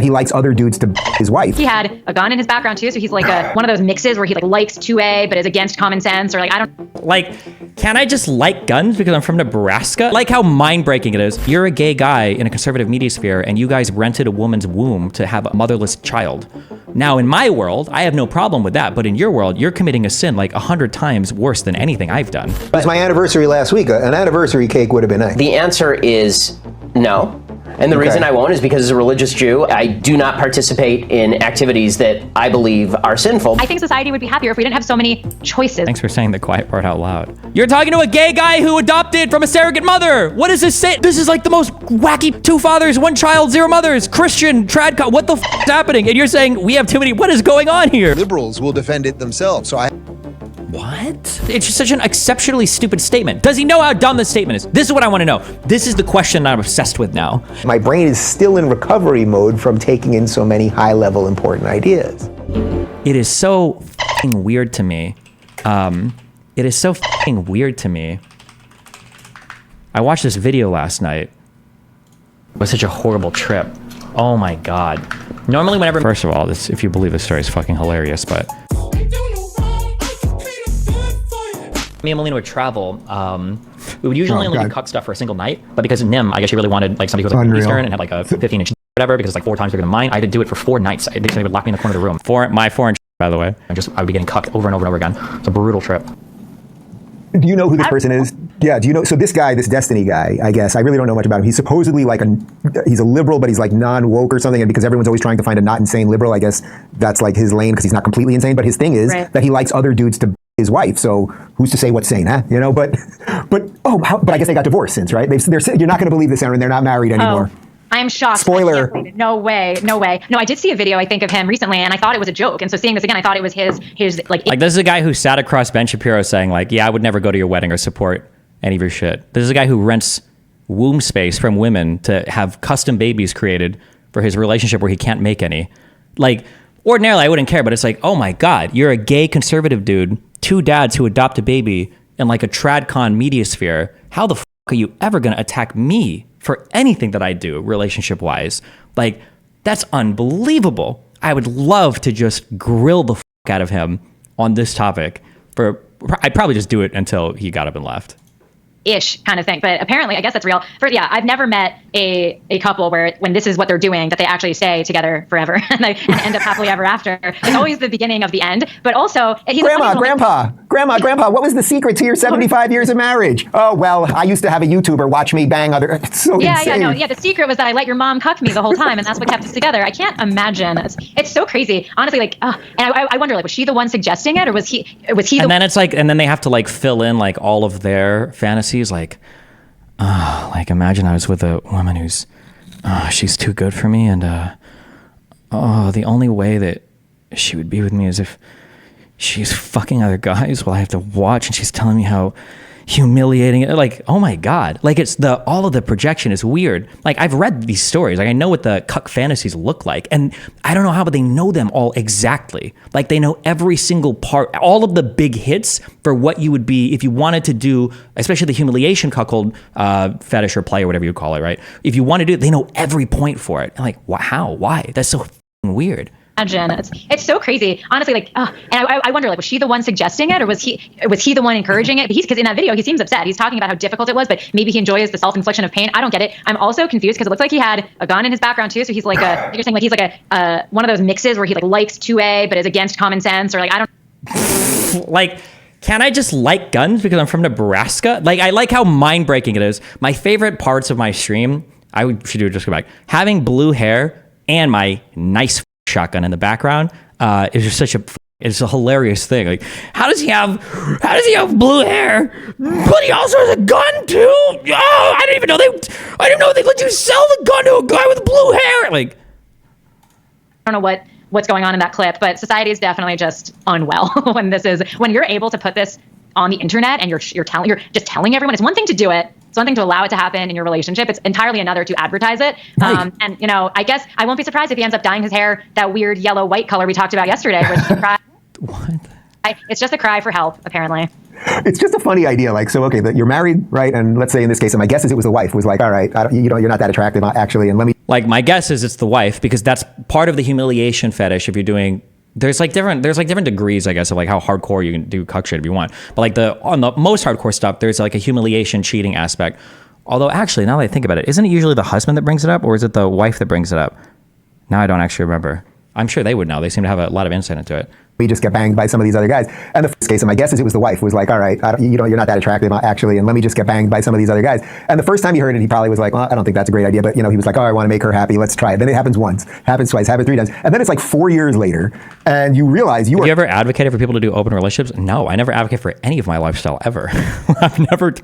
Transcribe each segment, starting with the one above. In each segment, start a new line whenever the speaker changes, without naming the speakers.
he likes other dudes to his wife.
He had a gun in his background too, so he's like one of those mixes where he like likes 2A but is against common sense, or like I don't
like. Can I just like guns because I'm from Nebraska? Like how mind-breaking it is. You're a gay guy in a conservative media sphere, and you guys rented a woman's womb to have a motherless child. Now, in my world, I have no problem with that, but in your world, you're committing a sin like 100 times worse than anything I've done.
It was my anniversary last week. An anniversary cake would have been nice.
The answer is no. And the reason I won't is because as a religious Jew, I do not participate in activities that I believe are sinful.
I think society would be happier if we didn't have so many choices.
Thanks for saying the quiet part out loud. You're talking to a gay guy who adopted from a surrogate mother. What does this say? This is like the most wacky 2 fathers, 1 child, 0 mothers, Christian, trad, what the f is happening? And you're saying we have too many, what is going on here?
Liberals will defend it themselves, so
What? It's just such an exceptionally stupid statement. Does he know how dumb this statement is? This is what I want to know. This is the question I'm obsessed with now.
My brain is still in recovery mode from taking in so many high-level important ideas.
It is so f***ing weird to me. It is so f***ing weird to me. I watched this video last night. It was such a horrible trip. Oh my God. Normally whenever... First of all, this, if you believe this story, is fucking hilarious, but... Me and Melina would travel. We would usually only do cuck stuff for a single night, but because Nim, I guess she really wanted like somebody who was like Eastern and had like a 15-inch whatever, because it's like 4 times bigger than mine. I had to do it for 4 nights. They would lock me in the corner of the room. My 4-inch, by the way. I would be getting cucked over and over and over again. It's a brutal trip.
Do you know who this person is? Yeah, do you know? So this guy, this Destiny guy, I guess, I really don't know much about him. He's supposedly like he's a liberal, but he's like non-woke or something. And because everyone's always trying to find a not insane liberal, I guess that's like his lane because he's not completely insane. But his thing is that he likes other dudes to his wife. So who's to say what's sane, huh? You know, but I guess they got divorced since, right? You're not going to believe this, Aaron. They're not married anymore.
Oh. I'm shocked.
Spoiler.
No way. No, I did see a video, I think, of him recently, and I thought it was a joke. And so seeing this again, I thought it was his like
this is a guy who sat across Ben Shapiro saying like, yeah, I would never go to your wedding or support any of your shit. This is a guy who rents womb space from women to have custom babies created for his relationship where he can't make any. Like, ordinarily, I wouldn't care, but it's like, oh my God, you're a gay conservative dude, 2 dads who adopt a baby in like a tradcon media sphere. How the f*** are you ever going to attack me for anything that I do relationship-wise? Like, that's unbelievable. I would love to just grill the f*** out of him on this topic. I'd probably just do it until he got up and left.
Ish kind of thing, but apparently I guess that's real. I've never met a couple where when this is what they're doing that they actually stay together forever and they end up happily ever after. It's always the beginning of the end, but also he's
Grandpa, what was the secret to your 75 years of marriage? Oh well, I used to have a YouTuber watch me bang other. It's so insane.
The secret was that I let your mom cuck me the whole time, and that's what kept us together. I can't imagine. It's so crazy, honestly. Like, and I wonder, like, was she the one suggesting it, or was he?
And then it's like, and then they have to like fill in like all of their fantasies. Like imagine I was with a woman who's she's too good for me, and the only way that she would be with me is if she's fucking other guys while I have to watch, and she's telling me how humiliating it. Like, oh my God, like it's all of the projection is weird. Like, I've read these stories, like I know what the cuck fantasies look like, and I don't know how, but they know them all exactly. Like, they know every single part, all of the big hits for what you would be if you wanted to do, especially the humiliation cuckold fetish or play or whatever you call it, right? If you want to do it, they know every point for it. And like, how, why? That's so weird.
Imagine. It's so crazy, honestly. Like, and I wonder, like, was she the one suggesting it, or was he the one encouraging it? Because in that video, he seems upset. He's talking about how difficult it was, but maybe he enjoys the self-infliction of pain. I don't get it. I'm also confused because it looks like he had a gun in his background too. So he's like you're saying like he's like a one of those mixes where he like likes 2A but is against common sense, or like I don't.
Like, can I just like guns because I'm from Nebraska? Like, I like how mind-breaking it is. My favorite parts of my stream, should do it, just go back. Having blue hair and my nice shotgun in the background is just it's a hilarious thing. Like, how does he have blue hair, but he also has a gun too? Oh, I didn't know they let you sell the gun to a guy with blue hair. Like,
I don't know what's going on in that clip, but society is definitely just unwell when you're able to put this on the internet and you're just telling everyone. It's one thing to do it. It's one thing to allow it to happen in your relationship. It's entirely another to advertise it. Right. And I guess I won't be surprised if he ends up dyeing his hair that weird yellow-white color we talked about yesterday.
What?
It's just a cry for help, apparently.
It's just a funny idea. Like, so, okay, you're married, right? And let's say in this case, and my guess is it was the wife was like, all right, you're not that attractive, actually, and let me
Like my guess is it's the wife, because that's part of the humiliation fetish. If you're doing, there's like different degrees, I guess, of like how hardcore you can do cuck shit if you want. But like on the most hardcore stuff, there's like a humiliation cheating aspect. Although actually, now that I think about it, isn't it usually the husband that brings it up, or is it the wife that brings it up? Now I don't actually remember. I'm sure they would know. They seem to have a lot of insight into it.
We just get banged by some of these other guys. And the first case, and my guess is it was the wife, was like, all right, you're not that attractive, actually, and let me just get banged by some of these other guys. And the first time he heard it, he probably was like, well, I don't think that's a great idea. But, he was like, oh, I want to make her happy. Let's try it. Then it happens once, happens twice, happens 3 times. And then it's like 4 years later, and you realize
Have you ever advocated for people to do open relationships? No, I never advocate for any of my lifestyle ever.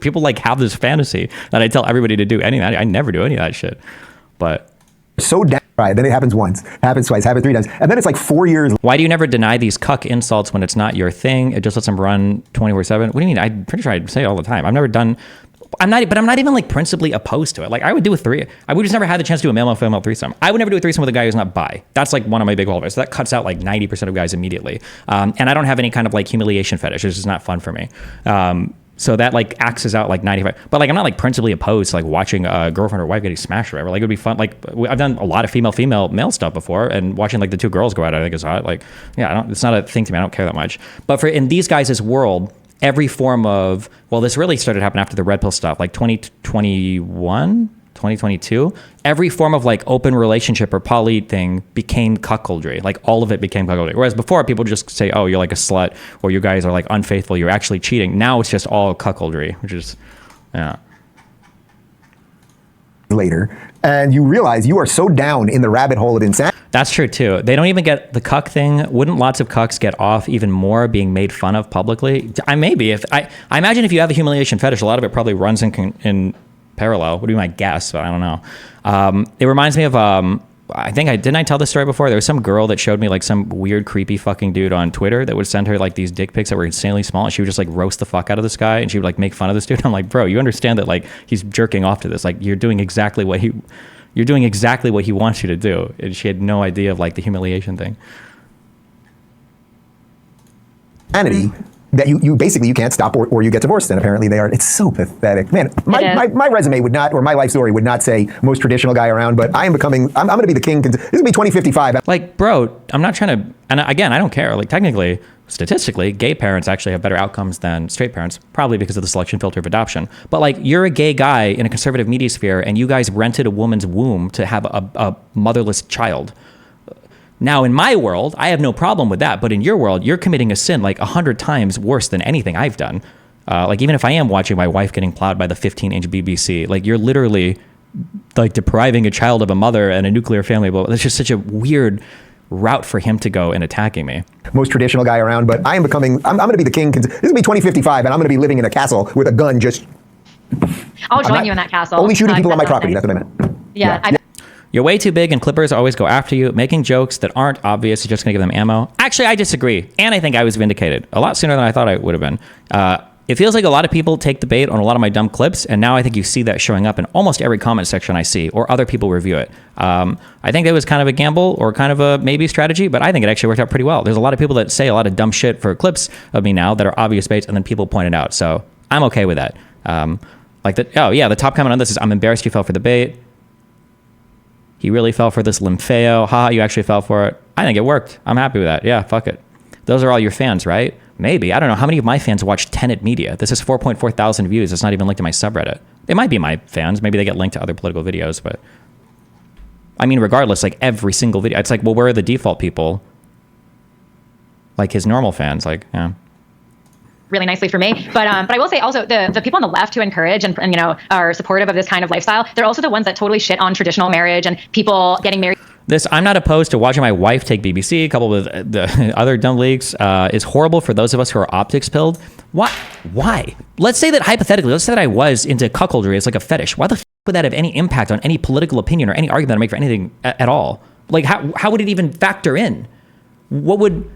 People like have this fantasy that I tell everybody to do anything. I never do any of that shit. But
so down. Right, then it happens once, happens twice, happens 3 times, and then it's like 4 years.
Why do you never deny these cuck insults when it's not your thing? It just lets them run 24/7. What do you mean? I'm pretty sure I say it all the time. I've never done. I'm not even like principally opposed to it. Like I would do a 3. I would just never had the chance to do a male-female threesome. I would never do a threesome with a guy who's not bi. That's like one of my big holders. So that cuts out like 90% of guys immediately. And I don't have any kind of like humiliation fetish. It's just not fun for me. So that like axes out like 95. But like I'm not like principally opposed to like watching a girlfriend or wife getting smashed or whatever. Like it would be fun. Like I've done a lot of female male stuff before, and watching like the 2 girls go out, I think is hot. Like yeah, it's not a thing to me. I don't care that much. But for in these guys' world, every form of, well, this really started happening after the red pill stuff, like 2021, 2022, every form of like open relationship or poly thing became cuckoldry. Like all of it became cuckoldry. Whereas before, people just say, oh, you're like a slut, or you guys are like unfaithful, you're actually cheating. Now it's just all cuckoldry, which is, yeah.
Later, and you realize you are so down in the rabbit hole of insanity.
That's true too. They don't even get the cuck thing. Wouldn't lots of cucks get off even more being made fun of publicly? I imagine if you have a humiliation fetish, a lot of it probably runs in parallel. Would be my guess, but I don't know. It reminds me of didn't I tell this story before? There was some girl that showed me like some weird creepy fucking dude on Twitter that would send her like these dick pics that were insanely small, and she would just like roast the fuck out of this guy, and she would like make fun of this dude. I'm like, bro, you understand that like he's jerking off to this, like you're doing exactly what he wants you to do. And she had no idea of like the humiliation thing.
That you basically you can't stop, or you get divorced. And apparently they are. It's so pathetic, man. My resume would not, or my life story would not say most traditional guy around. But I'm going to be the king. This is going to be 2055.
Like, bro, I'm not trying to. And again, I don't care. Like technically, statistically, gay parents actually have better outcomes than straight parents, probably because of the selection filter of adoption. But like, you're a gay guy in a conservative media sphere, and you guys rented a woman's womb to have a motherless child. Now, in my world, I have no problem with that. But in your world, you're committing a sin like 100 times worse than anything I've done. Like, even if I am watching my wife getting plowed by the 15-inch BBC, like, you're literally like depriving a child of a mother and a nuclear family. But it's just such a weird route for him to go in attacking me.
Most traditional guy around, but I'm going to be the king. This is going to be 2055, and I'm going to be living in a castle with a gun.
I'll join you in that castle.
Only shooting people on my property. That's what I meant.
Yeah.
You're way too big, and clippers always go after you. Making jokes that aren't obvious is just going to give them ammo. Actually, I disagree, and I think I was vindicated a lot sooner than I thought I would have been. It feels like a lot of people take the bait on a lot of my dumb clips, and now I think you see that showing up in almost every comment section I see, or other people review it. I think that was kind of a gamble, or kind of a maybe strategy, but I think it actually worked out pretty well. There's a lot of people that say a lot of dumb shit for clips of me now that are obvious baits, and then people point it out. So I'm okay with that. The top comment on this is, I'm embarrassed you fell for the bait. He really fell for this lympheo. Haha, you actually fell for it. I think it worked. I'm happy with that. Yeah, fuck it. Those are all your fans, right? Maybe. I don't know. How many of my fans watch Tenet Media? This is 4.4 thousand views. It's not even linked to my subreddit. It might be my fans. Maybe they get linked to other political videos, but I mean, regardless, like every single video, it's like, well, where are the default people? Like his normal fans, like, yeah.
Really nicely for me. But I will say also the people on the left who encourage and are supportive of this kind of lifestyle, they're also the ones that totally shit on traditional marriage and people getting married.
I'm not opposed to watching my wife take BBC, coupled with the other dumb leaks, is horrible for those of us who are optics pilled. Why? Let's say that hypothetically, let's say that I was into cuckoldry as like a fetish. Why the f would that have any impact on any political opinion or any argument I make for anything at all? Like, how would it even factor in? What would...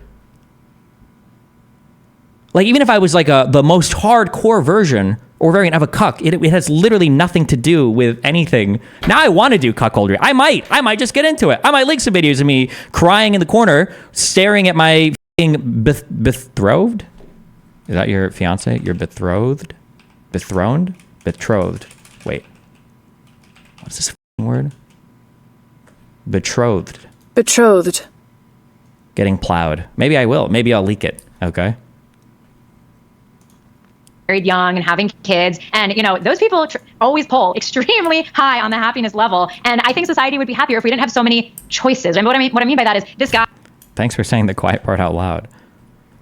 Like, even if I was like the most hardcore version or variant of a cuck, it has literally nothing to do with anything. Now I want to do cuckoldry. I might just get into it. I might link some videos of me crying in the corner, staring at my betrothed. Is that your fiance? Your betrothed? Betrothed? Betrothed. Wait. What's this word? Betrothed.
Betrothed.
Getting plowed. Maybe I will. Maybe I'll leak it. Okay.
Married young and having kids, and those people always poll extremely high on the happiness level. And I think society would be happier if we didn't have so many choices. And what I mean by that is this guy.
Thanks for saying the quiet part out loud.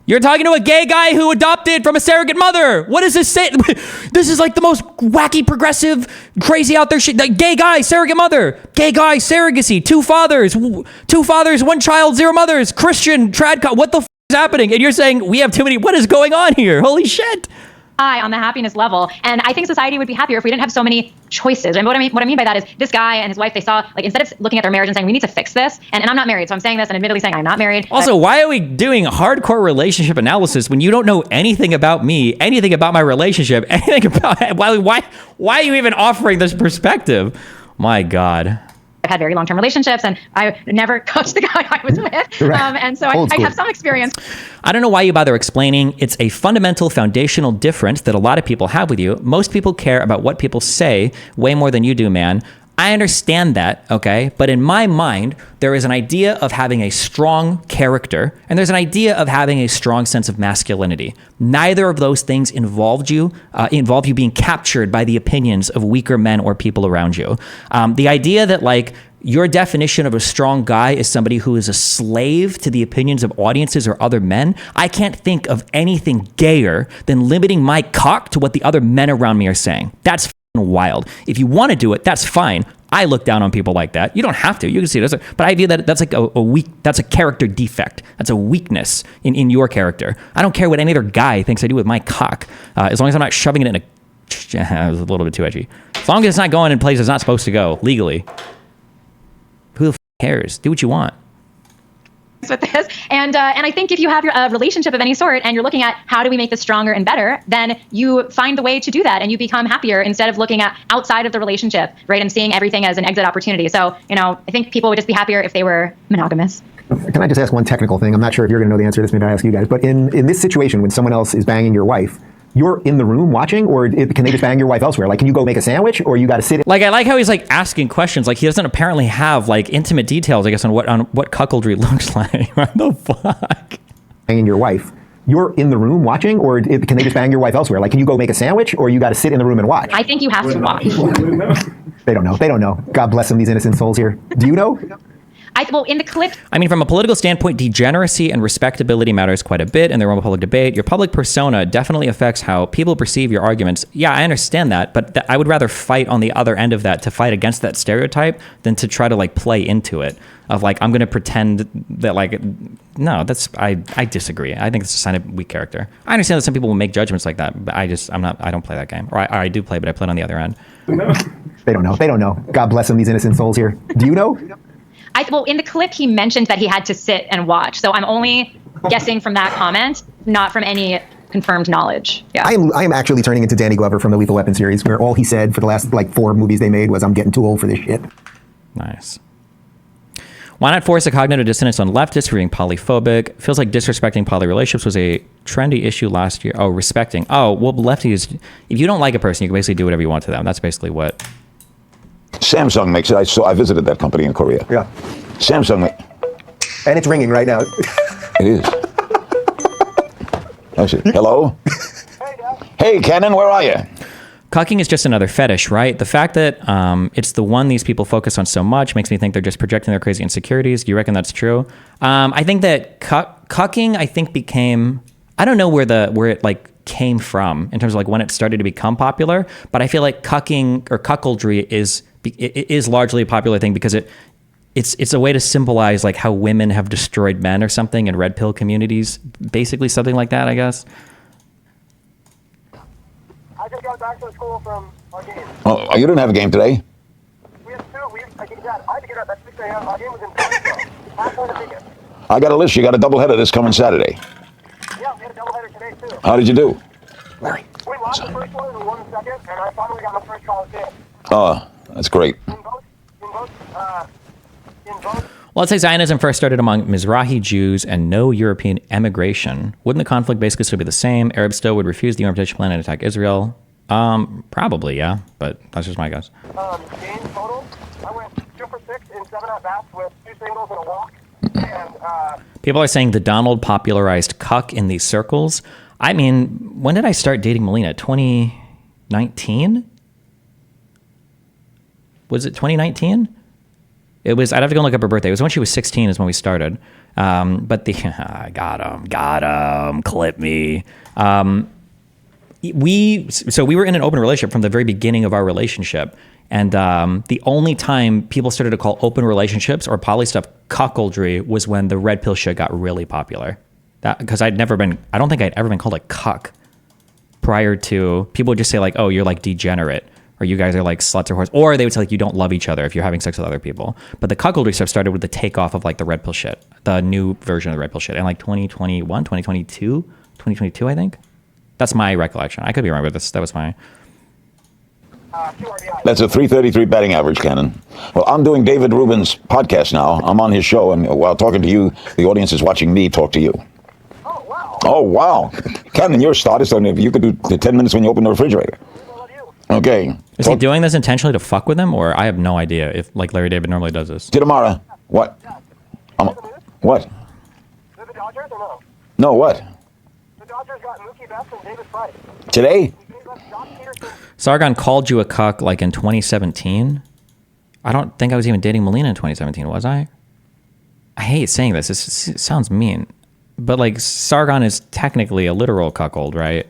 You're talking to a gay guy who adopted from a surrogate mother. What does this say? This is like the most wacky, progressive, crazy out there shit. Like, gay guy, surrogate mother. Gay guy, surrogacy. Two fathers, one child, zero mothers. Christian, trad. What the f is happening? And you're saying we have too many. What is going on here? Holy shit.
High on the happiness level, and I think society would be happier if we didn't have so many choices. And what I mean by that is this guy and his wife, they saw, like, instead of looking at their marriage and saying we need to fix this, and I'm not married, so I'm saying this and admittedly saying I'm not married.
Also, why are we doing hardcore relationship analysis when you don't know anything about me, anything about my relationship, anything about why are you even offering this perspective? My God.
I've had very long-term relationships, and I never coached the guy I was with, and so I have some experience.
I don't know why you bother explaining. It's a fundamental, foundational difference that a lot of people have with you. Most people care about what people say way more than you do, man. I understand that, okay? But in my mind, there is an idea of having a strong character, and there's an idea of having a strong sense of masculinity. Neither of those things involve you being captured by the opinions of weaker men or people around you. The idea that, like, your definition of a strong guy is somebody who is a slave to the opinions of audiences or other men. I can't think of anything gayer than limiting my cock to what the other men around me are saying. That's wild. If you want to do it, that's fine. I look down on people like that. You don't have to. You can see it. But I view that that's like that's a character defect. That's a weakness in your character. I don't care what any other guy thinks I do with my cock. As long as I'm not shoving it in a... It was a little bit too edgy. As long as it's not going in places it's not supposed to go, legally. Who the f cares? Do what you want.
With this, and I think if you have a relationship of any sort and you're looking at how do we make this stronger and better, then you find the way to do that and you become happier instead of looking at outside of the relationship, right, and seeing everything as an exit opportunity. So, I think people would just be happier if they were monogamous.
Can I just ask one technical thing? I'm not sure if you're going to know the answer to this. Maybe I ask you guys. But in this situation, when someone else is banging your wife, you're in the room watching, or can they just bang your wife elsewhere? Like, can you go make a sandwich, or you got to sit?
Like, I like how he's like asking questions. Like, he doesn't apparently have like intimate details, I guess, on what cuckoldry looks like. What the fuck?
Banging your wife, you're in the room watching, or can they just bang your wife elsewhere? Like, can you go make a sandwich, or you got to sit in the room and watch?
I think you have to watch.
They don't know. They don't know. God bless them, these innocent souls here. Do you know?
Well, in the clip...
I mean, from a political standpoint, degeneracy and respectability matters quite a bit in the realm of public debate. Your public persona definitely affects how people perceive your arguments. Yeah, I understand that, but I would rather fight on the other end of that to fight against that stereotype than to try to, like, play into it. Of, like, I'm going to pretend that, like... No, I disagree. I think it's a sign of weak character. I understand that some people will make judgments like that, but I don't play that game. Or I do play, but I play it on the other end.
They don't know. They don't know. God bless them, these innocent souls here. Do you know?
Well, in the clip, he mentioned that he had to sit and watch. So I'm only guessing from that comment, not from any confirmed knowledge. Yeah.
I am actually turning into Danny Glover from the Lethal Weapon series, where all he said for the last, like, 4 movies they made was, I'm getting too old for this shit.
Nice. Why not force a cognitive dissonance on leftists for being polyphobic? Feels like disrespecting poly relationships was a trendy issue last year. Oh, respecting. Oh, well, lefties, if you don't like a person, you can basically do whatever you want to them. That's basically what...
Samsung makes it. I visited that company in Korea.
Yeah.
Samsung.
And it's ringing right now.
It is. Actually, hello? Hey, Cannon, where are you?
Cucking is just another fetish, right? The fact that it's the one these people focus on so much makes me think they're just projecting their crazy insecurities. Do you reckon that's true? I think that cucking, I think, became... I don't know where it like came from in terms of like when it started to become popular, but I feel like cucking or cuckoldry is largely a popular thing because it's a way to symbolize like how women have destroyed men or something in red pill communities, basically something like that, I guess.
I just got back to school from our game.
Oh, you didn't have a game today?
We had 2. I had to get up at 6 a.m. Our game was in Toronto. Halfway to ticket.
I got a list. You got a doubleheader this coming Saturday.
Yeah, we had a doubleheader today, too.
How did you do?
We lost the first one in 1 second, and I finally got my first college game.
Oh, that's great.
In both.
Well, let's say Zionism first started among Mizrahi Jews and no European emigration. Wouldn't the conflict basically still be the same? Arabs still would refuse the Armistice plan and attack Israel? Probably, yeah, but that's just my guess.
Game total, I went 2 for 6 in 7 at bats with 2 singles and a walk. And
People are saying the Donald popularized cuck in these circles. I mean, when did I start dating Melina? 2019? Was it 2019? It was. I'd have to go look up her birthday. It was when she was 16 is when we started. But the got him, clip me. We were in an open relationship from the very beginning of our relationship. And the only time people started to call open relationships or poly stuff cuckoldry was when the red pill shit got really popular. Because I don't think I'd ever been called a cuck prior to. People would just say like, oh, you're like degenerate, or you guys are like sluts or whores, or they would say like you don't love each other if you're having sex with other people. But the cuckoldry stuff started with the takeoff of like the red pill shit, the new version of the red pill shit, in like 2021, 2022, I think. That's my recollection. I could be wrong with this. That was my.
That's a 333 batting average, Cannon. Well, I'm doing David Rubin's podcast now. I'm on his show, and while talking to you, the audience is watching me talk to you.
oh, wow.
Oh, wow. Cannon, you're a star. So if you could do the 10 minutes when you open the refrigerator.
I love you.
Okay.
Is he doing this intentionally to fuck with him, or I have no idea if like Larry David normally does this?
Tomorrow. What? What?
The Dodgers or no?
No, what?
The Dodgers got Mookie Betts and David Price.
Today?
They gave up Josh Peterson.
Sargon called you a cuck like in 2017. I don't think I was even dating Melina in 2017, was I? I hate saying this. It sounds mean. But like Sargon is technically a literal cuckold, right?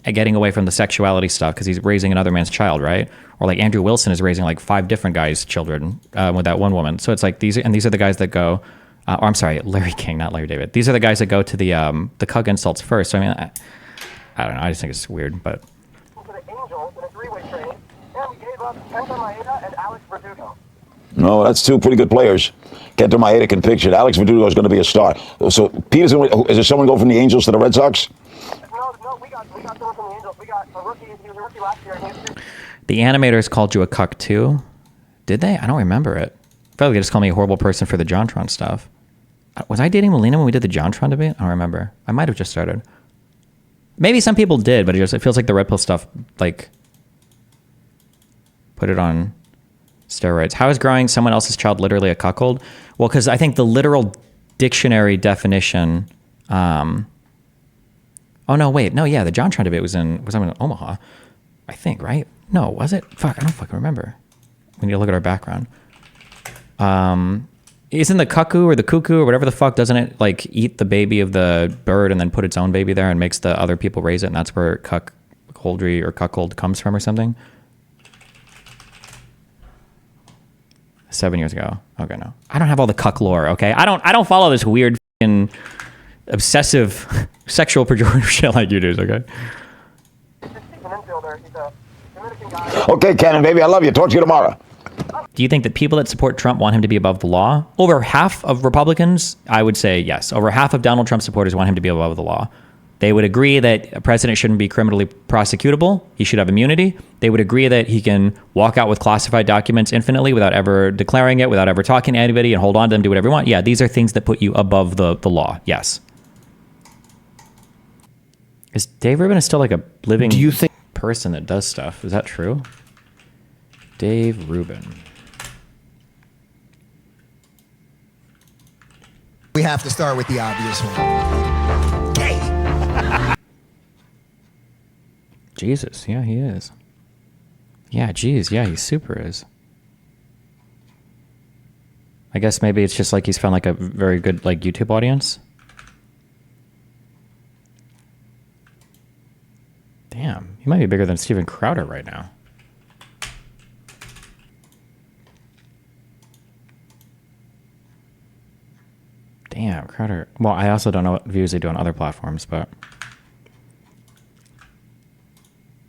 Getting away from the sexuality stuff because he's raising another man's child, right? Or like Andrew Wilson is raising like 5 different guys' children with that one woman. So it's like these are the guys that go. Or I'm sorry, Larry King, not Larry David. These are the guys that go to the cuck insults first. So I mean, I don't know. I just think it's weird, but.
To the Angels in a 3-way trade, and we gave up Kenta Maeda and Alex Verdugo.
No, that's 2 pretty good players. Kenta Maeda can pitch it. Alex Verdugo is going to be a star. So Peterson, is there someone go from the Angels to the Red Sox?
No, we got someone from the Angels. We got a rookie. He was a rookie last year.
The animators called you a cuck too. Did they? I don't remember it. I feel like they just called me a horrible person for the JonTron stuff. Was I dating Melina when we did the JonTron debate? I don't remember. I might have just started. Maybe some people did, but it feels like the red pill stuff like put it on steroids. How is growing someone else's child literally a cuckold? Well, because I think the literal dictionary definition. Oh no, wait, no, yeah, the JonTron debate was in Omaha, I think, right? No, was it? Fuck, I don't fucking remember. We need to look at our background. Isn't the cuckoo or the cuckoo or whatever the fuck, doesn't it like eat the baby of the bird and then put its own baby there and makes the other people raise it, and that's where cuckoldry or cuckold comes from or something? 7 years ago. Okay, no. I don't have all the cuck lore, okay? I don't follow this weird fucking obsessive sexual pejorative shit like you do, okay?
He's an infielder. He's a Dominican guy.
Okay, Cannon, baby, I love you. Talk to you tomorrow.
Do you think that people that support Trump want him to be above the law? Over half of Republicans, I would say yes. Over half of Donald Trump supporters want him to be above the law. They would agree that a president shouldn't be criminally prosecutable. He should have immunity. They would agree that he can walk out with classified documents infinitely without ever declaring it, without ever talking to anybody, and hold on to them, do whatever you want. Yeah, these are things that put you above the law. Yes. Is Dave Rubin still like a living person that does stuff? Is that true? Dave Rubin.
We have to start with the obvious one. Gay.
Jesus, yeah, he is. Yeah, geez, yeah, he super is. I guess maybe it's just like he's found like a very good like YouTube audience. Damn, he might be bigger than Steven Crowder right now. Damn, Crowder. Well, I also don't know what views they do on other platforms, but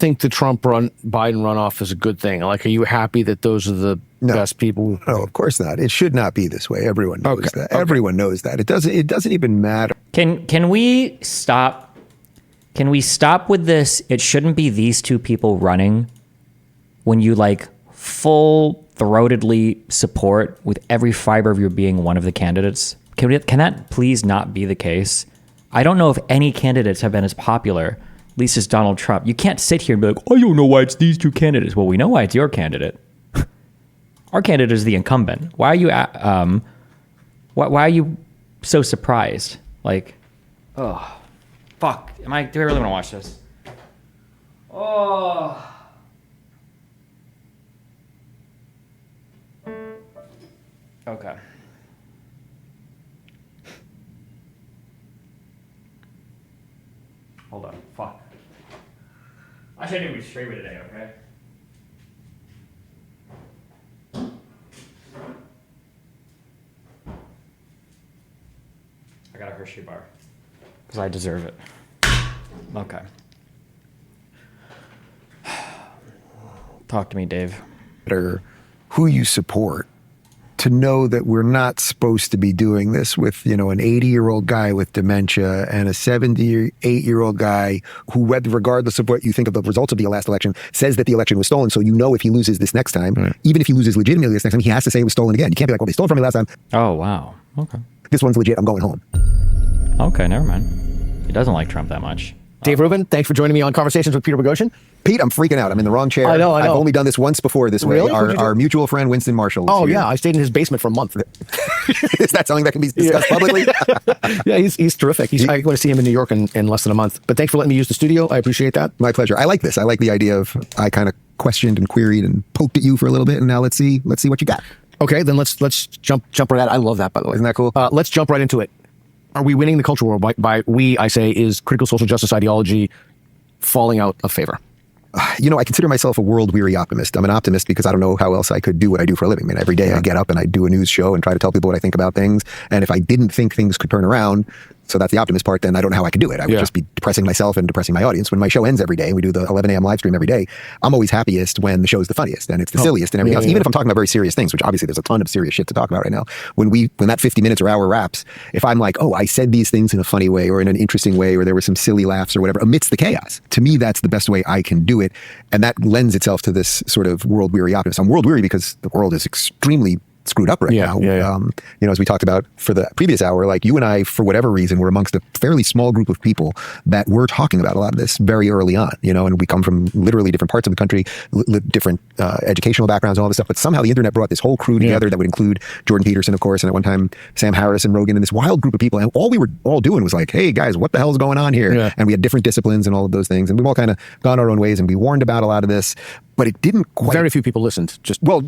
think the Biden runoff is a good thing? Like, are you happy that those are the best people?
No, of course not. It should not be this way. Everyone knows that. Okay. Everyone knows that. It doesn't even matter.
Can we stop? Can we stop with this? It shouldn't be these two people running when you like full-throatedly support with every fiber of your being one of the candidates. Can that please not be the case? I don't know if any candidates have been as popular, at least as Donald Trump. You can't sit here and be like, I don't know why it's these two candidates. Well, we know why it's your candidate. Our candidate is the incumbent. Why are you why are you so surprised? Like, oh, fuck. Do I really want to watch this? Oh. Okay. Hold on. Fuck. I shouldn't be straight with today, okay? I got a Hershey bar. Because I deserve it. Okay. Talk to me, Dave.
Who you support, to know that we're not supposed to be doing this with, you know, an 80-year-old guy with dementia and a 78-year-old guy who, regardless of what you think of the results of the last election, says that the election was stolen. So you know if he loses this next time, even if he loses legitimately this next time, he has to say it was stolen again. You can't be like, well, they stole it from me last time.
Oh, wow. Okay.
This one's legit. I'm going home.
Okay, never mind. He doesn't like Trump that much.
Dave Rubin, thanks for joining me on Conversations with Peter Boghossian.
Pete, I'm freaking out. I'm in the wrong chair.
I know.
I've only done this once before this way.
Really?
Our mutual friend, Winston Marshall.
Oh,
here.
yeah. I stayed in his basement for a month.
Is that something that can be discussed publicly?
Yeah, he's terrific. I want to see him in New York in less than a month. But thanks for letting me use the studio. I appreciate that.
My pleasure. I like this. I like the idea of I kind of questioned and queried and poked at you for a little bit, and now let's see what you got.
Okay, then let's jump right at it. I love that, by the way.
Isn't that cool?
Let's jump right into it. Are we winning the culture war? By we, I say, is critical social justice ideology falling out of favor?
You know, I consider myself a world-weary optimist. I'm an optimist because I don't know how else I could do what I do for a living. I mean, every day I get up and I do a news show and try to tell people what I think about things. And if I didn't think things could turn around, so that's the optimist part, then I don't know how I could do it. I would just be depressing myself and depressing my audience. When my show ends every day, and we do the 11 a.m. live stream every day, I'm always happiest when the show's the funniest and it's the silliest and everything else. Even if I'm talking about very serious things, which obviously there's a ton of serious shit to talk about right now. When that 50 minutes or hour wraps, if I'm like, oh, I said these things in a funny way or in an interesting way, or there were some silly laughs or whatever, amidst the chaos, to me, that's the best way I can do it. And that lends itself to this sort of world-weary optimism. I'm world-weary because the world is extremely screwed up right now. You know, as we talked about for the previous hour, like you and I, for whatever reason, were amongst a fairly small group of people that were talking about a lot of this very early on, you know, and we come from literally different parts of the country, different educational backgrounds and all this stuff. But somehow the internet brought this whole crew together that would include Jordan Peterson, of course, and at one time, Sam Harris and Rogan, and this wild group of people. And all we were all doing was like, hey guys, what the hell's going on here?
Yeah.
And we had different disciplines and all of those things. And we've all kind of gone our own ways, and we warned about a lot of this, but it didn't quite.
Very few people listened.
No.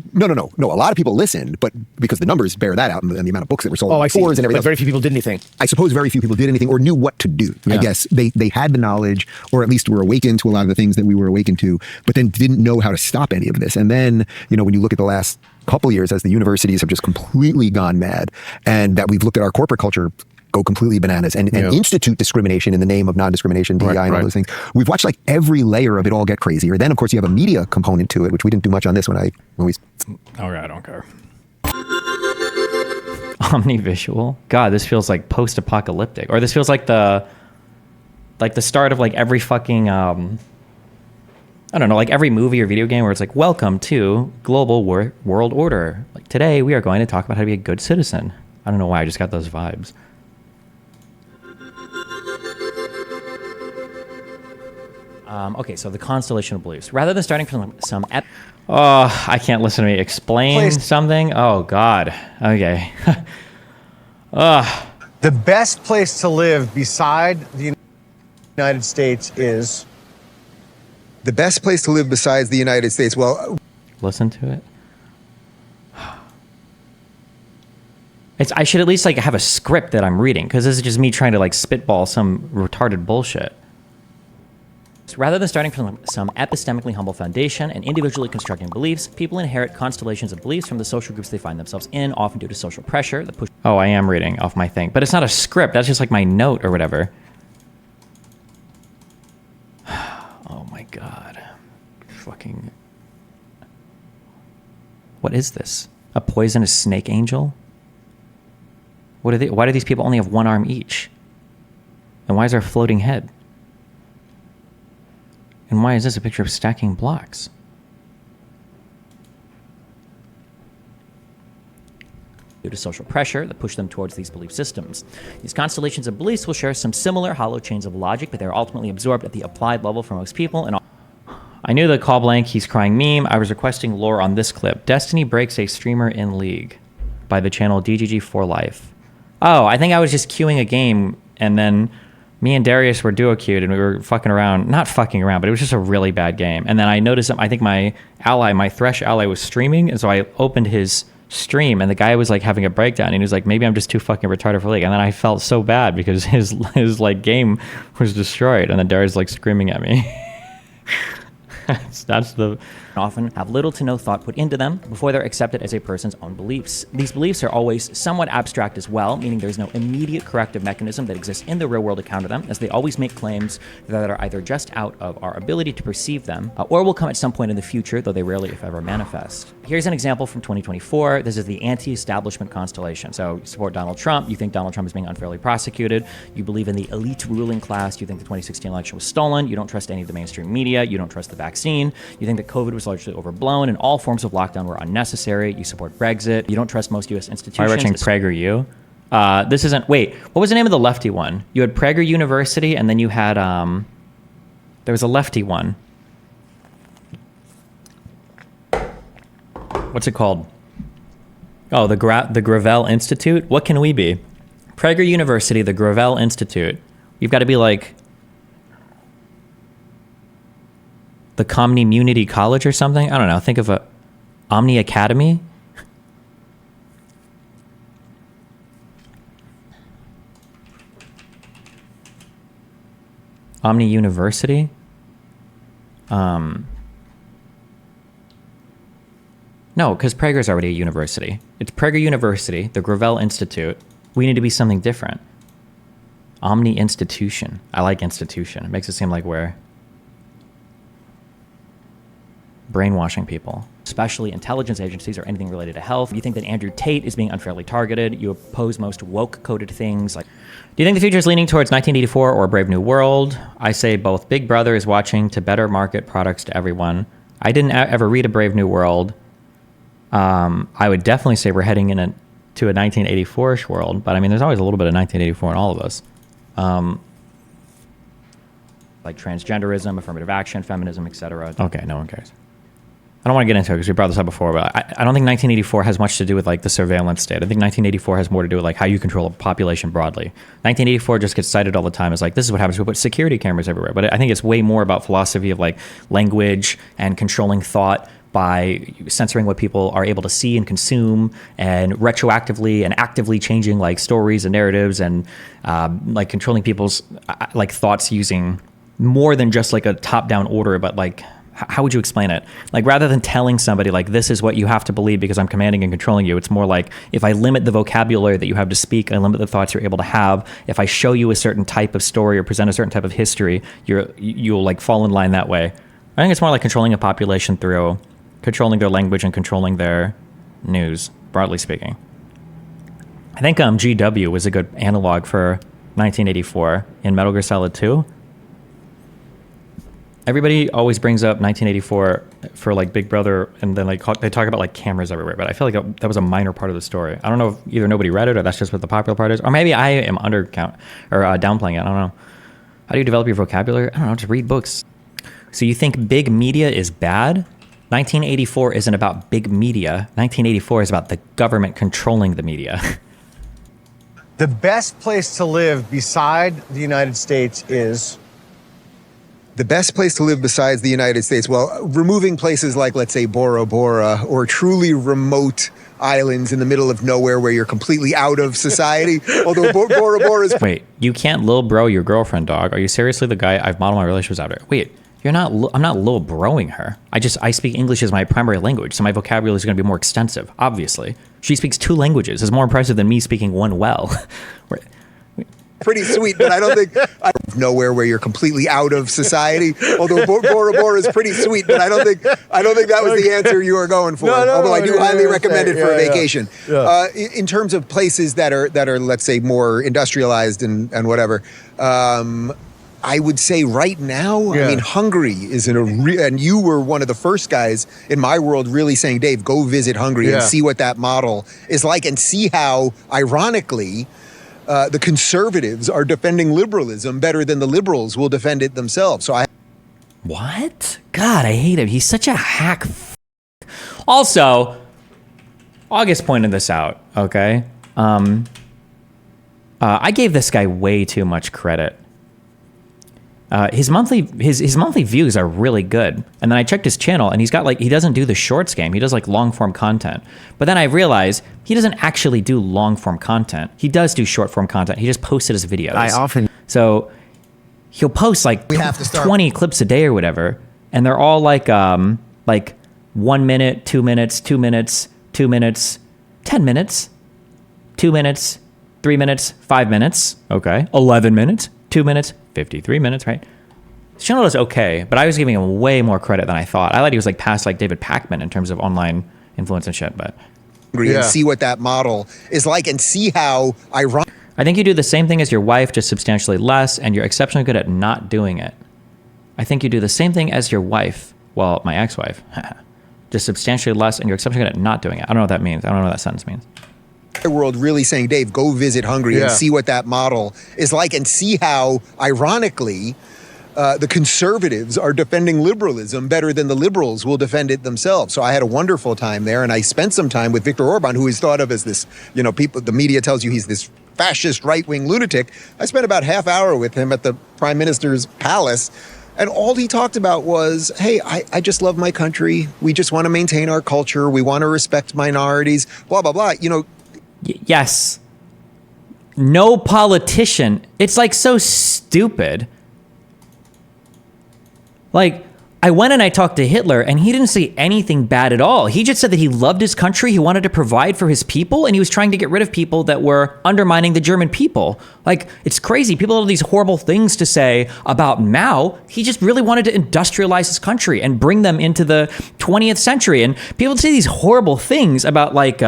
A lot of people listened, but because the numbers bear that out and the amount of books that were sold,
I see.
and everything.
But very few people did anything.
I suppose very few people did anything or knew what to do. I guess they had the knowledge, or at least were awakened to a lot of the things that we were awakened to, but then didn't know how to stop any of this. And then, you know, when you look at the last couple years as the universities have just completely gone mad, and that we've looked at our corporate culture go completely bananas and institute discrimination in the name of non-discrimination, DEI, and all those things. We've watched like every layer of it all get crazier. Then, of course, you have a media component to it, which we didn't do much on this when we.
Okay, I don't care. Omnivisual. God, this feels like post-apocalyptic, or this feels like the start of like every fucking I don't know, like every movie or video game where it's like, welcome to global world order. Like today we are going to talk about how to be a good citizen. I don't know why I just got those vibes. Okay, so the constellation of beliefs. Rather than starting from some I can't listen to me explain something. Oh God. Okay.
The best place to live beside the United States is.
The best place to live besides the United States. Well,
listen to it. I should at least like have a script that I'm reading, because this is just me trying to like spitball some retarded bullshit. Rather than starting from some epistemically humble foundation and individually constructing beliefs, people inherit constellations of beliefs from the social groups they find themselves in, often due to social pressure that push. Oh, I am reading off my thing, but it's not a script. That's just like my note or whatever. Oh my God. Fucking. What is this? A poisonous snake angel? What are they? Why do these people only have one arm each? And why is there a floating head? And why is this a picture of stacking blocks? Due to social pressure that push them towards these belief systems. These constellations of beliefs will share some similar hollow chains of logic, but they are ultimately absorbed at the applied level for most people. And I knew the call blank, he's crying meme. I was requesting lore on this clip. Destiny breaks a streamer in League by the channel DGG for Life. Oh, I think I was just queuing a game, and then me and Darius were duo queued, and we were fucking around. Not fucking around, but it was just a really bad game. And then I noticed, I think my Thresh ally was streaming, and so I opened his stream, and the guy was like having a breakdown, and he was like, maybe I'm just too fucking retarded for League. And then I felt so bad because his like game was destroyed, and then Darius like screaming at me. That's the often have little to no thought put into them before they're accepted as a person's own beliefs. These beliefs are always somewhat abstract as well, meaning there's no immediate corrective mechanism that exists in the real world to counter them, as they always make claims that are either just out of our ability to perceive them, or will come at some point in the future, though they rarely, if ever, manifest. Here's an example from 2024. This is the anti-establishment constellation. So you support Donald Trump, you think Donald Trump is being unfairly prosecuted, you believe in the elite ruling class, you think the 2016 election was stolen, you don't trust any of the mainstream media, you don't trust the vaccine, you think that COVID was largely overblown and all forms of lockdown were unnecessary, you support Brexit, you don't trust most US institutions. Why are PragerU? This isn't, wait, what was the name of the lefty one? You had Prager University, and then you had, there was a lefty one. What's it called? Oh, the Gravel Institute? What can we be? Prager University, the Gravel Institute. You've got to be like the Community College or something? I don't know. Think of a Omni Academy. Omni University. No, because Prager's already a university. It's Prager University, the Gravel Institute. We need to be something different. Omni Institution. I like institution. It makes it seem like we're brainwashing people, especially intelligence agencies or anything related to health. You think that Andrew Tate is being unfairly targeted. You oppose most woke-coded things. Like, do you think the future is leaning towards 1984 or Brave New World? I say both. Big Brother is watching to better market products to everyone. I didn't ever read a Brave New World. I would definitely say we're heading to a 1984-ish world, but I mean, there's always a little bit of 1984 in all of us. Like transgenderism, affirmative action, feminism, etc. Okay, no one cares. I don't want to get into it because we brought this up before, but I don't think 1984 has much to do with like the surveillance state. I think 1984 has more to do with like how you control a population broadly. 1984 just gets cited all the time as like, this is what happens. We put security cameras everywhere. But I think it's way more about philosophy of like language and controlling thought by censoring what people are able to see and consume, and retroactively and actively changing like stories and narratives, and like controlling people's like thoughts using more than just like a top-down order, but like, how would you explain it? Like, rather than telling somebody like, this is what you have to believe because I'm commanding and controlling you, it's more like, if I limit the vocabulary that you have to speak, I limit the thoughts you're able to have. If I show you a certain type of story or present a certain type of history, you'll like fall in line that way. I think it's more like controlling a population through controlling their language and controlling their news, broadly speaking. I think GW was a good analog for 1984 in Metal Gear Solid 2. Everybody always brings up 1984 for like Big Brother, and then like they talk about like cameras everywhere, but I feel like that was a minor part of the story. I don't know if either nobody read it or that's just what the popular part is, or maybe I am downplaying it. I don't know. How do you develop your vocabulary? I don't know, just read books. So you think big media is bad? 1984 isn't about big media. 1984 is about the government controlling the media.
The best place to live beside the United States is?
The best place to live besides the United States? Well, removing places like, let's say, Bora Bora, or truly remote islands in the middle of nowhere where you're completely out of society. Although Bora Bora is...
Wait, you can't lil bro your girlfriend, dog. Are you seriously the guy I've modeled my relationships after? Wait, I'm not lil broing her. I speak English as my primary language, so my vocabulary is going to be more extensive, obviously. She speaks 2 languages. It's more impressive than me speaking one well.
Pretty sweet, but I don't think nowhere where you're completely out of society. Although Bora Bora is pretty sweet, but I don't think that was the answer you were going for. Although I do highly recommend it for a vacation. Yeah. In terms of places that are let's say more industrialized and whatever, I would say right now, I mean, Hungary is and you were one of the first guys in my world really saying, Dave, go visit Hungary and see what that model is like, and see how, ironically, the conservatives are defending liberalism better than the liberals will defend it themselves. So
What? God, I hate him. He's such a hack. Also, August pointed this out, okay? I gave this guy way too much credit. His monthly views are really good. And then I checked his channel and he's got like, he doesn't do the shorts game. He does like long form content. But then I realized he doesn't actually do long form content. He does do short form content. He just posted his videos. So he'll post like 20 clips a day or whatever. And they're all like 1 minute, 2 minutes, 2 minutes, 2 minutes, 10 minutes, 2 minutes, 3 minutes, 5 minutes. Okay. 11 minutes, 2 minutes, 53 minutes, right? His channel is okay, but I was giving him way more credit than I thought. I thought he was like past like David Pakman in terms of online influence and shit, but
And see what that model is like and see how ironic.
I think you do the same thing as your wife, just substantially less, and you're exceptionally good at not doing it. I think you do the same thing as your wife, well, my ex-wife, just substantially less, and you're exceptionally good at not doing it. I don't know what that means. I don't know what that sentence means.
World really saying, Dave, go visit Hungary and see what that model is like and see how, ironically, the conservatives are defending liberalism better than the liberals will defend it themselves. So I had a wonderful time there, and I spent some time with Viktor Orban, who is thought of as this, the media tells you he's this fascist right-wing lunatic. I spent about half hour with him at the prime minister's palace, and all he talked about was, hey, I just love my country. We just want to maintain our culture. We want to respect minorities, blah, blah, blah.
Yes. No politician. It's like so stupid. Like, I went and I talked to Hitler and he didn't say anything bad at all. He just said that he loved his country. He wanted to provide for his people and he was trying to get rid of people that were undermining the German people. Like, it's crazy. People have these horrible things to say about Mao. He just really wanted to industrialize his country and bring them into the 20th century. And people say these horrible things about like,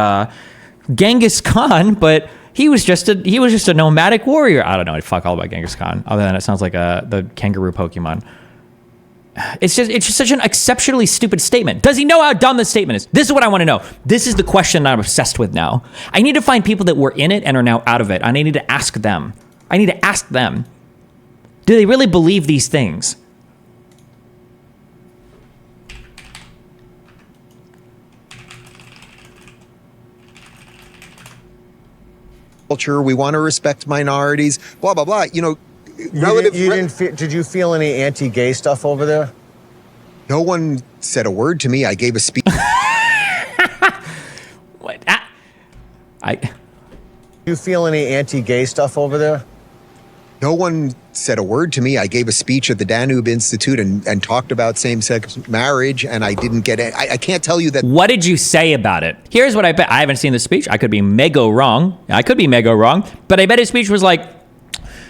Genghis Khan, but he was just a nomadic warrior. I don't know. Fuck all about Genghis Khan. Other than it sounds like the kangaroo Pokemon. It's just such an exceptionally stupid statement. Does he know how dumb this statement is? This is what I want to know. This is the question I'm obsessed with now. I need to find people that were in it and are now out of it. And I need to ask them. Do they really believe these things?
Culture. We want to respect minorities, blah, blah, blah.
Did you feel any anti-gay stuff over there?
No one said a word to me. I gave a speech.
What?
You feel any anti-gay stuff over there?
No one said a word to me. I gave a speech at the Danube Institute and talked about same-sex marriage, and I didn't get it. I can't tell you that.
What did you say about it? Here's what I bet. I haven't seen the speech. I could be mega wrong. But I bet his speech was like,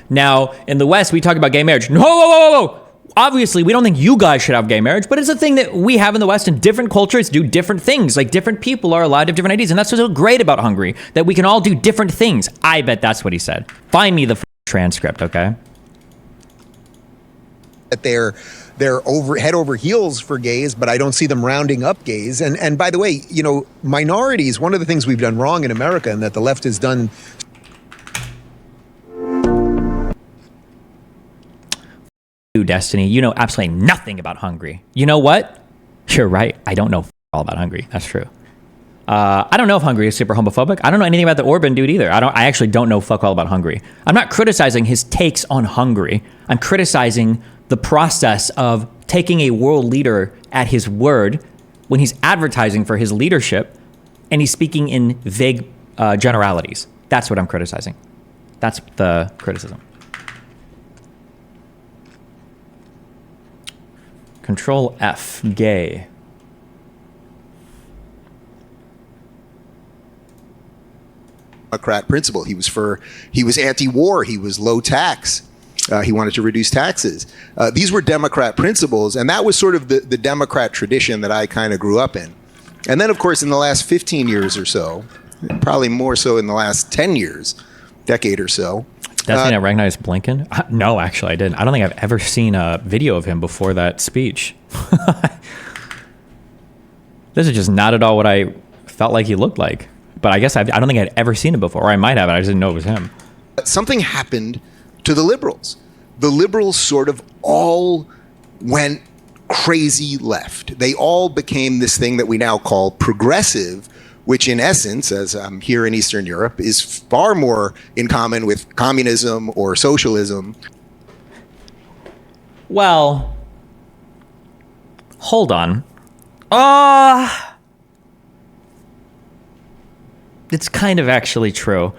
now, in the West, we talk about gay marriage. No, whoa. Obviously, we don't think you guys should have gay marriage, but it's a thing that we have in the West, and different cultures do different things. Like, different people are allowed to have different ideas, and that's what's so great about Hungary, that we can all do different things. I bet that's what he said. Find me the transcript, okay?
That they're head over heels for gays, but I don't see them rounding up gays. And by the way, minorities, one of the things we've done wrong in America and that the left has done.
Destiny, you know absolutely nothing about Hungary. You know what? You're right. I don't know all about Hungary. That's true. I don't know if Hungary is super homophobic. I don't know anything about the Orban dude either. I actually don't know fuck all about Hungary. I'm not criticizing his takes on Hungary. I'm criticizing the process of taking a world leader at his word when he's advertising for his leadership and he's speaking in vague generalities. That's what I'm criticizing. That's the criticism. Control F, gay.
Democrat principle. He was anti-war. He was low tax. He wanted to reduce taxes. These were Democrat principles, and that was sort of the Democrat tradition that I kind of grew up in. And then, of course, in the last 15 years or so, probably more so in the last 10 years, decade or so.
Definitely I recognize Blinken? No, actually, I didn't. I don't think I've ever seen a video of him before that speech. This is just not at all what I felt like he looked like. But I guess I don't think I'd ever seen it before. Or I might have, I just didn't know it was him.
Something happened to the liberals. The liberals sort of all went crazy left. They all became this thing that we now call progressive, which in essence, as I'm here in Eastern Europe, is far more in common with communism or socialism.
Well, hold on. It's kind of actually true.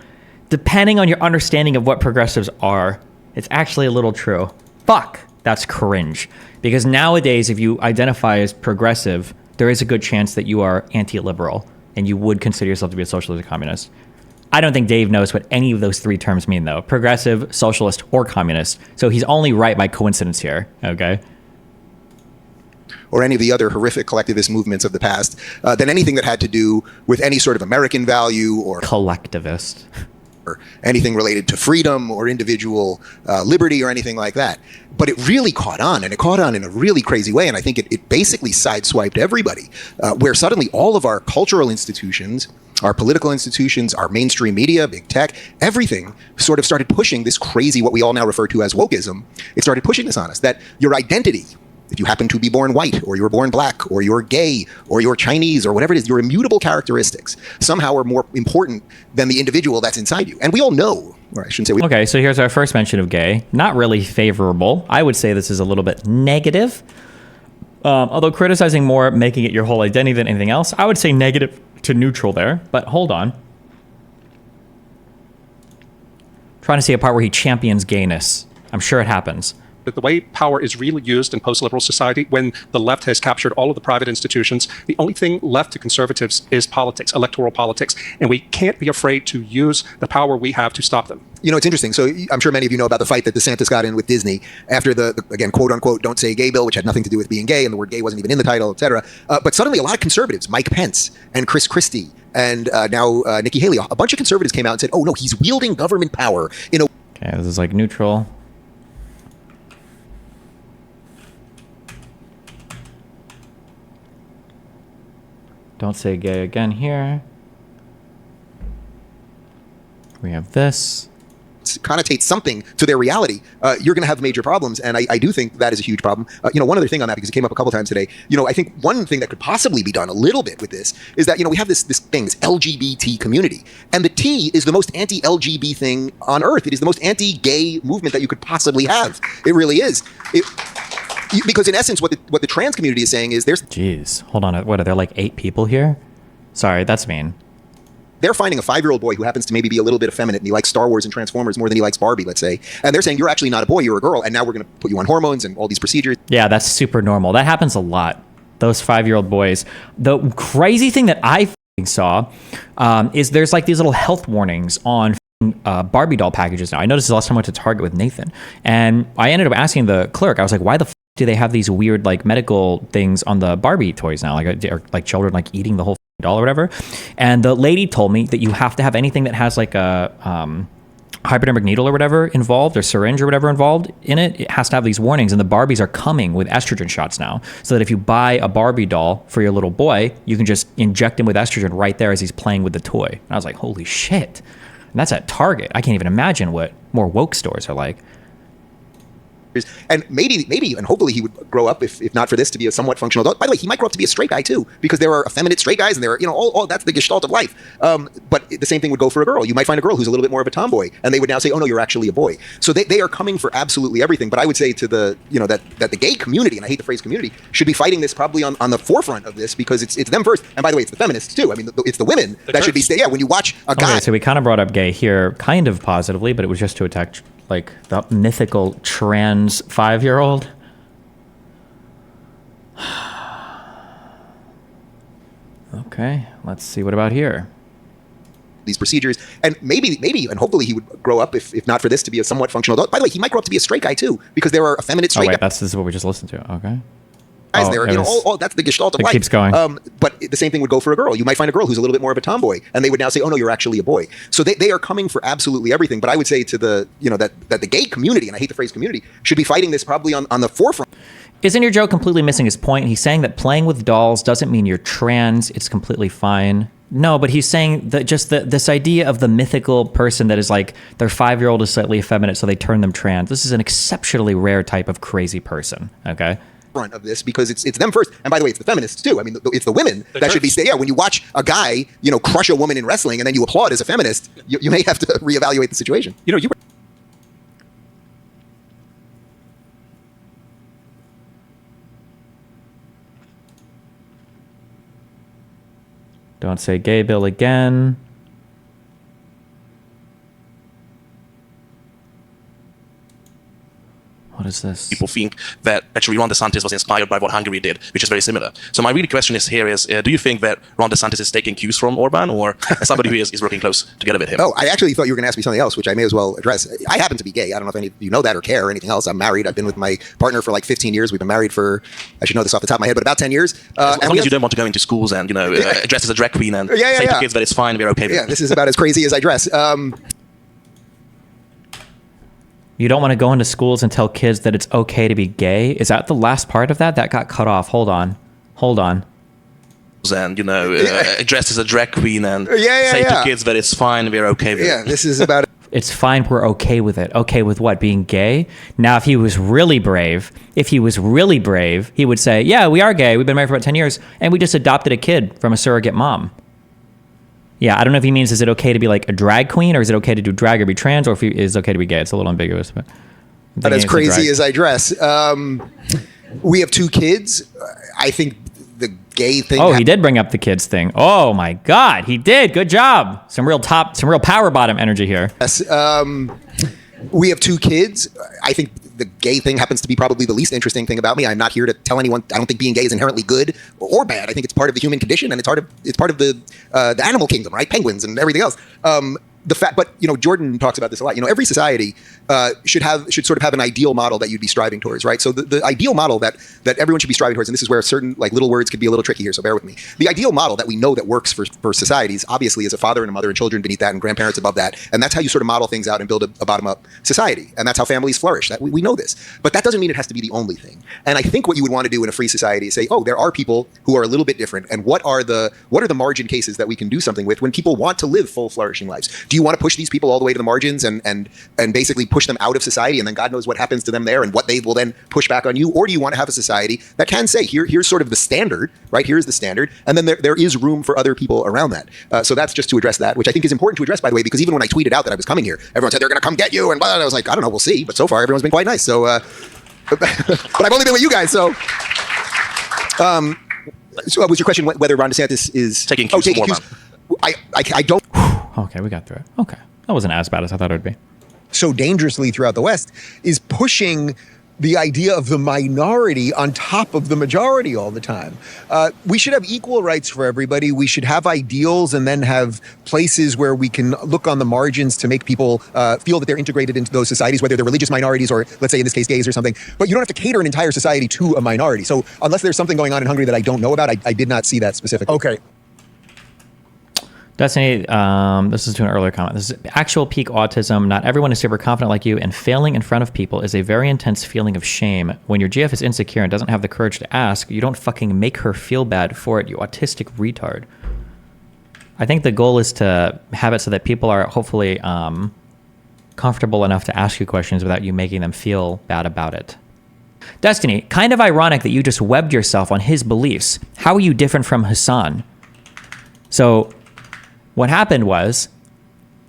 Depending on your understanding of what progressives are, it's actually a little true. Fuck, that's cringe. Because nowadays, if you identify as progressive, there is a good chance that you are anti-liberal and you would consider yourself to be a socialist or communist. I don't think Dave knows what any of those three terms mean, though. Progressive, socialist, or communist. So he's only right by coincidence here, okay?
Or any of the other horrific collectivist movements of the past, than anything that had to do with any sort of American value or
collectivist.
Or anything related to freedom or individual liberty or anything like that. But it really caught on, and it caught on in a really crazy way. And I think it basically sideswiped everybody, where suddenly all of our cultural institutions, our political institutions, our mainstream media, big tech, everything sort of started pushing this crazy, what we all now refer to as wokeism. It started pushing this on us, that your identity, if you happen to be born white, or you were born black, or you're gay, or you're Chinese, or whatever it is, your immutable characteristics somehow are more important than the individual that's inside you. And we all know, or I shouldn't say we...
Okay, so here's our first mention of gay. Not really favorable. I would say this is a little bit negative. Although criticizing more, making it your whole identity than anything else, I would say negative to neutral there. But hold on. Trying to see a part where he champions gayness. I'm sure it happens.
The way power is really used in post-liberal society, when the left has captured all of the private institutions, the only thing left to conservatives is politics, electoral politics, and we can't be afraid to use the power we have to stop them.
You know, it's interesting. So I'm sure many of you know about the fight that DeSantis got in with Disney after the again, quote unquote, don't say gay bill, which had nothing to do with being gay, and the word gay wasn't even in the title, et cetera. But suddenly a lot of conservatives, Mike Pence and Chris Christie, and now Nikki Haley, a bunch of conservatives came out and said, oh no, he's wielding government power in a...
Okay, this is like neutral. Don't say gay again here. We have this.
Connotates something to their reality, you're going to have major problems. And I do think that is a huge problem. You know, one other thing on that, because it came up a couple times today, you know, I think one thing that could possibly be done a little bit with this is that, you know, we have this thing, this LGBT community. And the T is the most anti-LGBT thing on earth. It is the most anti-gay movement that you could possibly have. It really is. Because in essence, what the trans community is saying is there's...
Jeez, hold on. What, are there like 8 people here? Sorry, that's mean.
They're finding a 5-year-old boy who happens to maybe be a little bit effeminate and he likes Star Wars and Transformers more than he likes Barbie, let's say. And they're saying, you're actually not a boy, you're a girl. And now we're going to put you on hormones and all these procedures.
Yeah, that's super normal. That happens a lot. Those 5-year-old boys. The crazy thing that I saw is there's like these little health warnings on Barbie doll packages now. I noticed the last time I went to Target with Nathan. And I ended up asking the clerk, I was like, why the do they have these weird like medical things on the Barbie toys now? Like children like eating the whole doll or whatever. And the lady told me that you have to have anything that has like a hypodermic needle or whatever involved, or syringe or whatever involved in it. It has to have these warnings. And the Barbies are coming with estrogen shots now, so that if you buy a Barbie doll for your little boy, you can just inject him with estrogen right there as he's playing with the toy. And I was like, holy shit. And that's at Target. I can't even imagine what more woke stores are like.
And maybe, and hopefully he would grow up, if not for this, to be a somewhat functional adult. By the way, he might grow up to be a straight guy too, because there are effeminate straight guys, and there are, you know, all that's the gestalt of life. But the same thing would go for a girl. You might find a girl who's a little bit more of a tomboy, and they would now say, oh no, you're actually a boy. So they are coming for absolutely everything. But I would say to the, you know, that the gay community, and I hate the phrase community, should be fighting this probably on the forefront of this, because it's them first. And by the way, it's the feminists too. I mean, it's the women that should be, yeah, when you watch a guy.
Okay, so we kind of brought up gay here, kind of positively, but it was just to attack like the mythical trans 5-year-old. Okay, let's see. What about here?
These procedures, and maybe, and hopefully he would grow up, if not for this, to be a somewhat functional adult. By the way, he might grow up to be a straight guy too, because there are effeminate straight guys.
This is what we just listened to. Okay.
Guys, there, you know, all that's the gestalt of life.
It keeps going.
But the same thing would go for a girl. You might find a girl who's a little bit more of a tomboy, and they would now say, "Oh no, you're actually a boy." So they are coming for absolutely everything. But I would say to the, you know, that the gay community, and I hate the phrase community, should be fighting this probably on the forefront.
Isn't your joke completely missing his point? He's saying that playing with dolls doesn't mean you're trans. It's completely fine. No, but he's saying that just this idea of the mythical person that is like their 5-year-old is slightly effeminate, so they turn them trans. This is an exceptionally rare type of crazy person. Okay.
front of this because it's them first. And by the way, it's the feminists too. I mean, it's the women that should be. Yeah, when you watch a guy, crush a woman in wrestling and then you applaud as a feminist, you may have to reevaluate the situation.
You were
Don't say gay bill again. What is this?
People think that actually Ron DeSantis was inspired by what Hungary did, which is very similar. So my really question is do you think that Ron DeSantis is taking cues from Orban, or somebody who is working close together with him?
Oh, I actually thought you were going to ask me something else, which I may as well address. I happen to be gay. I don't know if any of you know that or care or anything else. I'm married. I've been with my partner for like 15 years. We've been married for, I should know this off the top of my head, but about 10 years.
As long as you don't want to go into schools and dress as a drag queen and say to kids that it's fine, we're okay with it.
Yeah, this is about as crazy as I dress.
You don't want to go into schools and tell kids that it's okay to be gay? Is that the last part of that? That got cut off. Hold on.
And dressed as a drag queen and say to kids that it's fine, we're okay with it.
Yeah, this is about
It's fine, we're okay with it. Okay with what? Being gay? Now, if he was really brave, he would say, yeah, we are gay. We've been married for about 10 years, and we just adopted a kid from a surrogate mom. Yeah, I don't know if he means, is it okay to be like a drag queen, or is it okay to do drag or be trans, or if it's okay to be gay? It's a little ambiguous. But
as crazy as I dress. We have 2 kids. I think the gay thing...
Oh, he did bring up the kids thing. Oh, my God. He did. Good job. Some real power bottom energy here.
Yes. We have 2 kids. I think the gay thing happens to be probably the least interesting thing about me. I'm not here to tell anyone. I don't think being gay is inherently good or bad. I think it's part of the human condition, and it's part of the animal kingdom, right? Penguins and everything else. But Jordan talks about this a lot. Every society should sort of have an ideal model that you'd be striving towards, right? So the ideal model that everyone should be striving towards, and this is where certain little words could be a little tricky here, so bear with me. The ideal model that we know that works for societies, obviously, is a father and a mother and children beneath that and grandparents above that, and that's how you sort of model things out and build a bottom-up society, and that's how families flourish. That we know this, but that doesn't mean it has to be the only thing. And I think what you would want to do in a free society is say, oh, there are people who are a little bit different, and what are the margin cases that we can do something with when people want to live full, flourishing lives? Do you want to push these people all the way to the margins and basically push them out of society, and then God knows what happens to them there and what they will then push back on you? Or do you want to have a society that can say, here's sort of the standard, right? Here's the standard, and then there is room for other people around that. So that's just to address that, which I think is important to address, by the way, because even when I tweeted out that I was coming here, everyone said they're going to come get you, and blah, blah. I was like, I don't know, we'll see. But so far, everyone's been quite nice. So, but I've only been with you guys, so. So was your question whether Ron DeSantis is
taking cues from Orban?
I don't.
Okay, we got through it. Okay. That wasn't as bad as I thought it would be.
So dangerously throughout the West is pushing the idea of the minority on top of the majority all the time. We should have equal rights for everybody. We should have ideals and then have places where we can look on the margins to make people feel that they're integrated into those societies, whether they're religious minorities or, let's say in this case, gays or something. But you don't have to cater an entire society to a minority. So unless there's something going on in Hungary that I don't know about, I did not see that specifically.
Okay.
Destiny, this is to an earlier comment. This is actual peak autism. Not everyone is super confident like you, and failing in front of people is a very intense feeling of shame. When your GF is insecure and doesn't have the courage to ask, you don't fucking make her feel bad for it, you autistic retard. I think the goal is to have it so that people are hopefully comfortable enough to ask you questions without you making them feel bad about it. Destiny, kind of ironic that you just webbed yourself on his beliefs. How are you different from Hassan? So what happened was,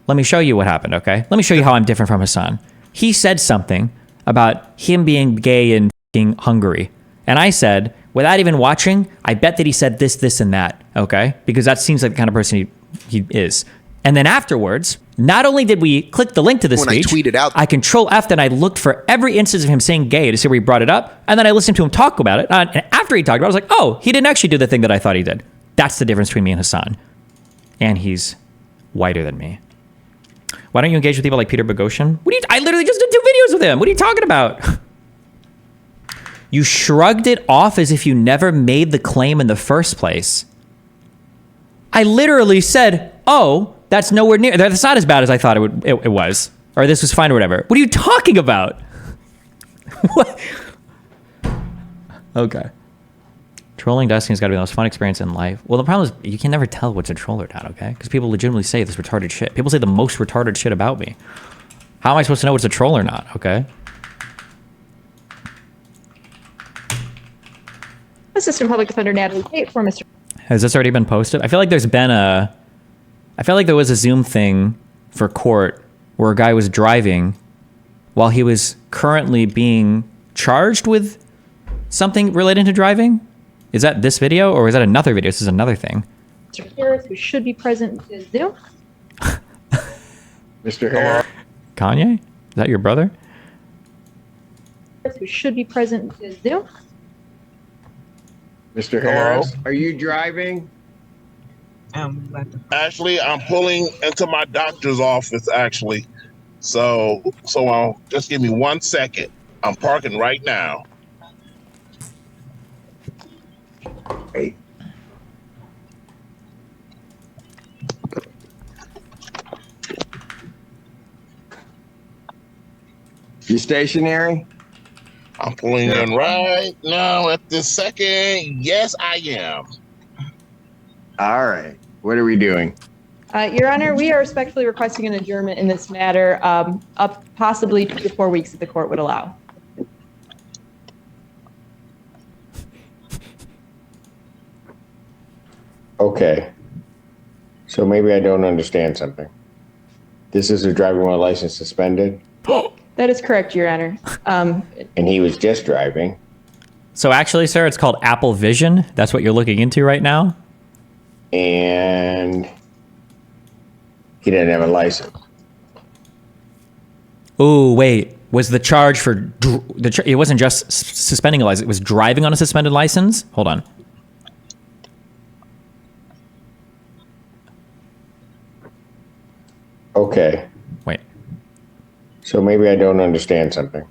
let me show you what happened, okay? Let me show you how I'm different from Hassan. He said something about him being gay in Hungary. And I said, without even watching, I bet that he said this, this, and that, okay? Because that seems like the kind of person he is. And then afterwards, not only did we click the link to this speech,
I tweeted out,
I Control-F'd and I looked for every instance of him saying gay to see where he brought it up. And then I listened to him talk about it. And after he talked about it, I was like, oh, he didn't actually do the thing that I thought he did. That's the difference between me and Hassan. And he's whiter than me. Why don't you engage with people like Peter Boghossian? I literally just did 2 videos with him. What are you talking about? You shrugged it off as if you never made the claim in the first place. I literally said, oh, that's nowhere near. That's not as bad as I thought it was. Or this was fine or whatever. What are you talking about? What? Okay. Trolling Destiny's got to be the most fun experience in life. Well, the problem is you can never tell what's a troll or not, okay? Because people legitimately say this retarded shit. People say the most retarded shit about me. How am I supposed to know what's a troll or not, okay?
Assistant Public Defender Natalie Tate for Mr.
Has this already been posted? I feel like there's been a... I feel like there was a Zoom thing for court where a guy was driving while he was currently being charged with something related to driving. Is that this video or is that another video? This is another thing.
Mr. Harris, who should be present in Zoom.
Mr. Harris.
Kanye? Is that your brother?
Who should be present in Zoom.
Mr. Harris, are you driving?
Actually, I'm pulling into my doctor's office, actually. So just give me 1 second. I'm parking right now.
Hey. You stationary?
I'm pulling in right now at this second. Yes, I am.
All right. What are we doing?
Your Honor, we are respectfully requesting an adjournment in this matter, up possibly 2 to 4 weeks if the court would allow.
Okay. So maybe I don't understand something. This is a driving while license suspended?
That is correct, Your Honor.
And he was just driving.
So actually, sir, it's called Apple Vision. That's what you're looking into right now?
And he didn't have a license.
Oh, wait. Was the charge for... it wasn't just suspending a license. It was driving on a suspended license? Hold on.
Okay.
Wait.
So maybe I don't understand something.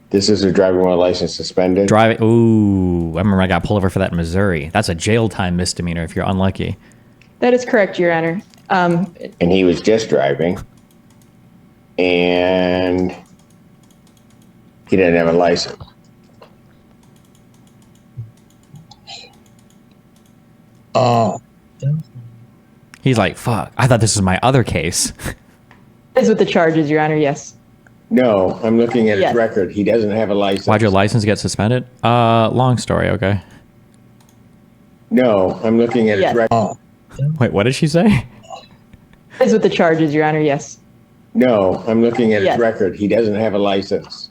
This is a driving while license suspended?
Driving... Ooh, I remember I got pulled over for that in Missouri. That's a jail time misdemeanor if you're unlucky.
That is correct, Your Honor.
And he was just driving. And he didn't have a license.
Oh.
He's like, fuck, I thought this was my other case.
That is with the charges, Your Honor, yes.
No, I'm looking at
Yes.
his record. He doesn't have a license.
Why'd your license get suspended? Long story, okay.
No, I'm looking at
Yes.
his record.
Wait, what did she say?
That is with the charges, Your Honor, yes.
No, I'm looking at
Yes.
his record. He doesn't have a license.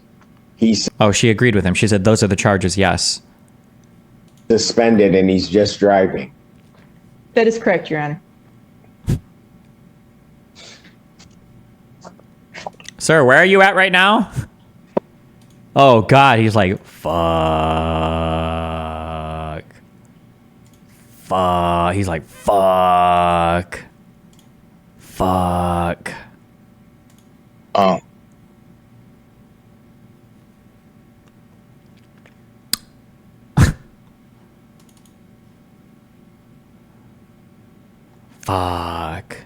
He's
Oh, she agreed with him. She said, those are the charges, yes.
suspended and he's just driving.
That is correct, Your Honor.
Sir, where are you at right now? Oh, God. He's like, fuck. Fuck. He's like, fuck. Fuck.
Oh.
Fuck.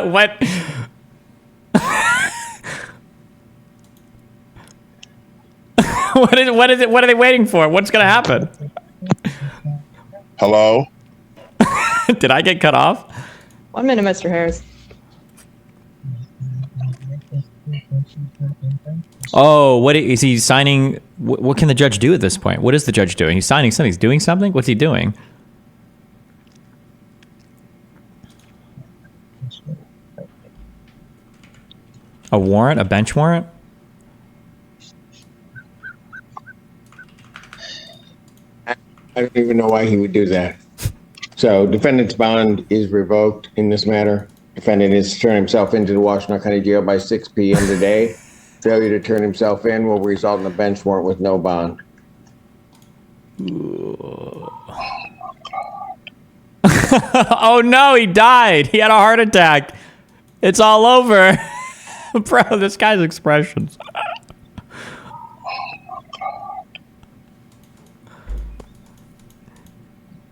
What? What is it? What are they waiting for? What's gonna happen?
Hello?
Did I get cut off?
1 minute, Mr. Harris.
Oh, what is he signing? What can the judge do at this point? What is the judge doing? He's signing something. He's doing something? What's he doing? A warrant? A bench warrant?
I don't even know why he would do that. So defendant's bond is revoked in this matter. Defendant is turn himself into the Washington County Jail by 6 p.m. today. Failure to turn himself in will result in a bench warrant with no bond.
Oh no, he died. He had a heart attack. It's all over. Bro, this guy's expressions.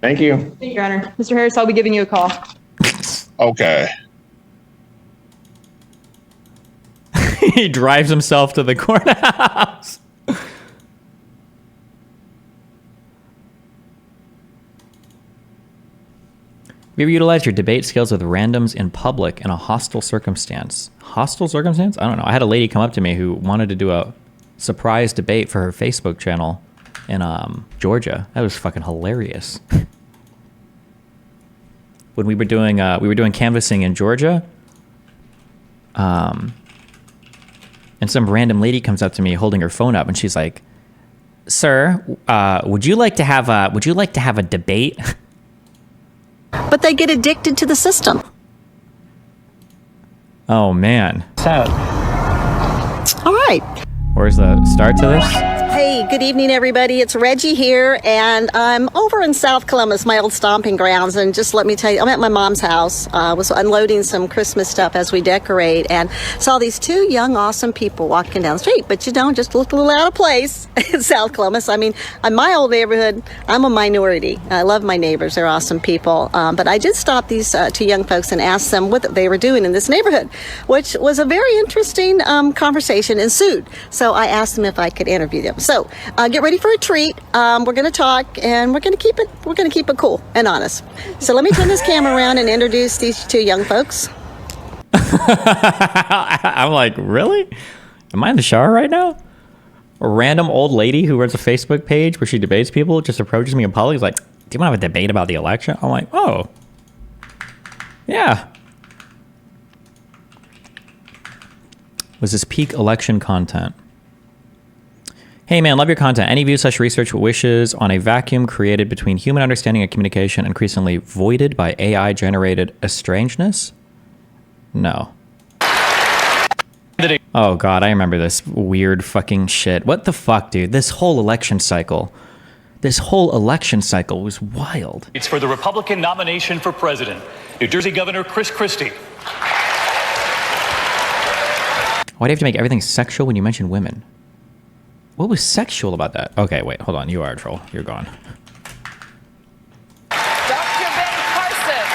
Thank you.
Thank you, Your Honor. Mr. Harris, I'll be giving you a call.
Okay.
He drives himself to the courthouse. Have you ever utilized your debate skills with randoms in public in a hostile circumstance? Hostile circumstance? I don't know. I had a lady come up to me who wanted to do a surprise debate for her Facebook channel in Georgia. That was fucking hilarious. When we were doing canvassing in Georgia, and some random lady comes up to me holding her phone up, and she's like, "Sir, would you like to have a debate?"
But they get addicted to the system.
Oh man.
Sad. All right.
Where's the start to this?
Hey, good evening, everybody. It's Reggie here, and I'm over in South Columbus, my old stomping grounds. And just let me tell you, I'm at my mom's house. Was unloading some Christmas stuff as we decorate, and saw these two young, awesome people walking down the street. But just looked a little out of place in South Columbus. I mean, in my old neighborhood, I'm a minority. I love my neighbors; they're awesome people. But I did stop these two young folks and asked them what they were doing in this neighborhood, which was a very interesting conversation ensued. So I asked them if I could interview them. So get ready for a treat. We're going to talk, and we're going to keep it cool and honest. So let me turn this camera around and introduce these two young folks.
I'm like, really? Am I in the shower right now? A random old lady who runs a Facebook page where she debates people just approaches me in public. Is like, "Do you want to have a debate about the election?" I'm like, "Oh, yeah." Was this peak election content? Hey man, love your content. Any view/research wishes on a vacuum created between human understanding and communication increasingly voided by AI-generated estrangeness? No. Oh god, I remember this weird fucking shit. What the fuck, dude? This whole election cycle was wild.
It's for the Republican nomination for president, New Jersey Governor Chris Christie.
Why do you have to make everything sexual when you mention women? What was sexual about that? Okay, wait, hold on. You are a troll. You're gone.
Dr. Ben Carson.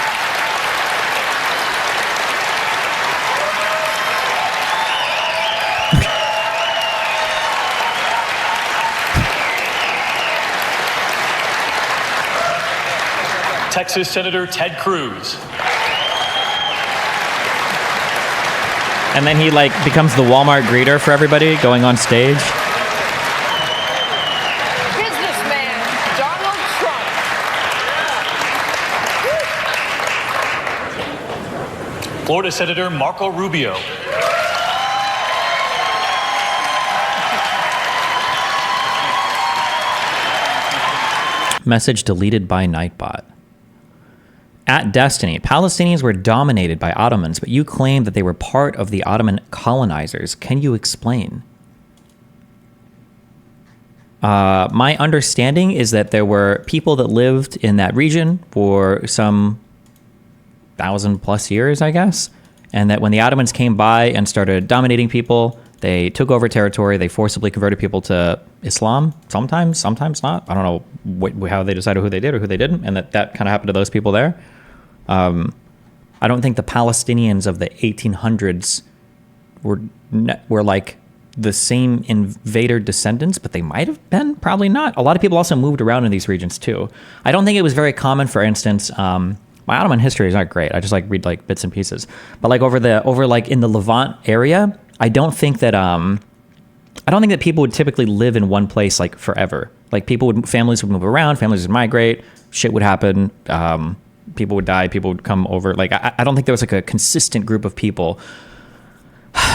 Texas Senator Ted Cruz.
And then he like becomes the Walmart greeter for everybody going on stage.
Businessman Donald Trump.
Florida Senator Marco Rubio.
Message deleted by Nightbot. At Destiny, Palestinians were dominated by Ottomans, but you claim that they were part of the Ottoman colonizers. Can you explain? My understanding is that there were people that lived in that region for some 1,000+ years, I guess, and that when the Ottomans came by and started dominating people, they took over territory, they forcibly converted people to Islam, sometimes not. I don't know how they decided who they did or who they didn't, and that kind of happened to those people there. I don't think the Palestinians of the 1800s were like the same invader descendants, but they might have been, probably not. A lot of people also moved around in these regions too. I don't think it was very common, for instance, my Ottoman history is not great. I just like read like bits and pieces, but like over like in the Levant area, I don't think that people would typically live in one place like forever. Like families would move around, families would migrate, shit would happen, people would die, people would come over. Like I don't think there was like a consistent group of people.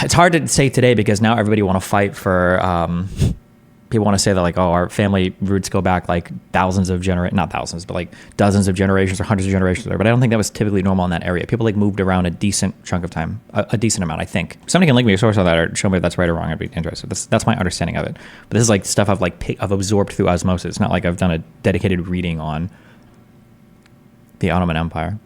It's hard to say today because now everybody want to fight for. People want to say that like, oh, our family roots go back like not thousands, but like dozens of generations or hundreds of generations there. But I don't think that was typically normal in that area. People like moved around a decent chunk of time, a decent amount, I think. If somebody can link me a source on that or show me if that's right or wrong, I'd be interested. That's my understanding of it. But this is like stuff I've absorbed through osmosis. It's not like I've done a dedicated reading on the Ottoman Empire.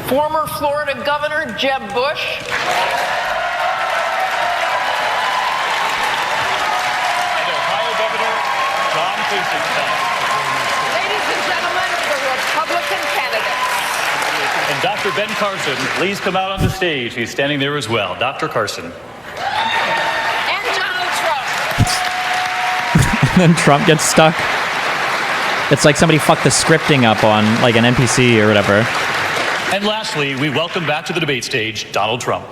Former Florida Governor Jeb Bush.
And Ohio Governor John Kasich.
Ladies and gentlemen, the Republican candidates.
And Dr. Ben Carson, please come out on the stage. He's standing there as well. Dr. Carson.
And Donald Trump.
And then Trump gets stuck. It's like somebody fucked the scripting up on like an NPC or whatever.
And lastly, we welcome back to the debate stage Donald Trump.